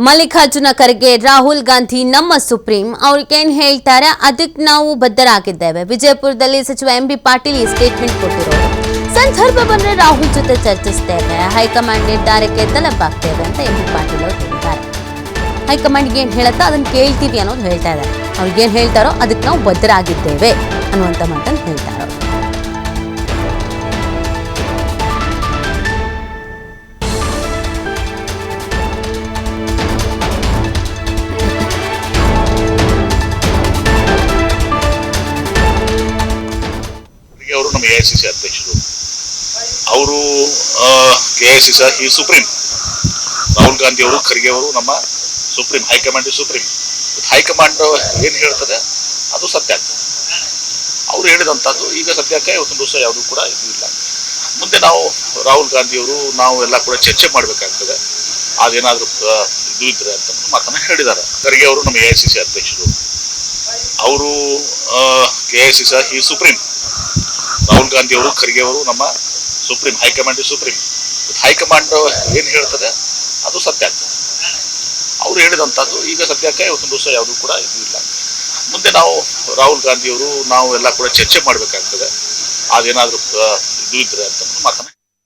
ಮಲ್ಲಿಕಾರ್ಜುನ ಖರ್ಗೆ ರಾಹುಲ್ ಗಾಂಧಿ ನಮ್ಮ ಸುಪ್ರೀಂ ಅವ್ರಿಗೇನು ಹೇಳ್ತಾರೆ ಅದಕ್ಕೆ ನಾವು ಬದ್ಧರಾಗಿದ್ದೇವೆ. ವಿಜಯಪುರದಲ್ಲಿ ಸಚಿವ ಎಂಬಿ ಪಾಟೀಲ್ ಈ ಸ್ಟೇಟ್ಮೆಂಟ್ ಕೊಟ್ಟಿರೋದು. ಸಂದರ್ಭ ಬಂದರೆ ರಾಹುಲ್ ಜೊತೆ ಚರ್ಚಿಸ್ತೇವೆ, ಹೈಕಮಾಂಡ್ ನಿರ್ಧಾರಕ್ಕೆ ತಲುಪಾಗ್ತೇವೆ ಅಂತ ಎಂಬಿ ಪಾಟೀಲ್ ಅವರು ಹೇಳಿದ್ದಾರೆ. ಹೈಕಮಾಂಡ್ಗೆ ಏನು ಹೇಳುತ್ತೋ ಅದನ್ನು ಕೇಳ್ತೀವಿ ಅನ್ನೋದು ಹೇಳ್ತಾ ಇದ್ದಾರೆ. ಅವ್ರಿಗೇನು ಹೇಳ್ತಾರೋ ಅದಕ್ಕೆ ನಾವು ಬದ್ಧರಾಗಿದ್ದೇವೆ ಅನ್ನುವಂಥ ಮಾತನ್ನು ಹೇಳ್ತಾರೆ ಅವರು. ಅವರು ನಮ್ಮ ಎಐಸಿಸಿ ಅಧ್ಯಕ್ಷರು, ಅವರು ಕೆಐಸಿಸಿ ಸುಪ್ರೀಂ. ರಾಹುಲ್ ಗಾಂಧಿ ಅವರು, ಖರ್ಗೆ ಅವರು ನಮ್ಮ ಸುಪ್ರೀಂ. High command supreme. ಹೈಕಮಾಂಡ್ ಏನು ಹೇಳ್ತದೆ ಅದು ಸತ್ಯ ಆಗ್ತದೆ. ಅವರು ಹೇಳಿದಂಥದ್ದು ಈಗ ಸದ್ಯಕ್ಕೆ ಇವತ್ತೊಂದು ದಿವಸ ಯಾವುದೂ ಕೂಡ ಇದು ಇಲ್ಲ. ಮುಂದೆ ನಾವು ರಾಹುಲ್ ಗಾಂಧಿಯವರು ನಾವು ಎಲ್ಲ ಕೂಡ ಚರ್ಚೆ ಮಾಡಬೇಕಾಗ್ತದೆ, ಅದೇನಾದರೂ ಇದು ಇದ್ರೆ ಅಂತ ಮಾತನ್ನು ಹೇಳಿದ್ದಾರೆ. ಖರ್ಗೆ ಅವರು ನಮ್ಮ ಎಐಸಿಸಿ ಅಧ್ಯಕ್ಷರು, ಅವರು ಕೆಐಸಿಸಿ ಸುಪ್ರೀಂ. ರಾಹುಲ್ ಗಾಂಧಿ ಅವರು, ಖರ್ಗೆ ಅವರು ನಮ್ಮ ಸುಪ್ರೀಂ. High command supreme. ಹೈಕಮಾಂಡ್ ಏನು ಹೇಳ್ತದೆ ಅದು ಸತ್ಯ ಆಗ್ತದೆ. ಅವರು ಹೇಳಿದಂಥದ್ದು ಈಗ ಸದ್ಯಕ್ಕೆ ಇವತ್ತೊಂದು ದಿವಸ ಯಾವುದೂ ಕೂಡ ಇದು ಇಲ್ಲ. ಮುಂದೆ ನಾವು ರಾಹುಲ್ ಗಾಂಧಿಯವರು ನಾವು ಎಲ್ಲ ಕೂಡ ಚರ್ಚೆ ಮಾಡಬೇಕಾಗ್ತದೆ, ಅದೇನಾದರೂ ಇದು ಇದ್ರೆ ಅಂತ ಮಾತನ್ನು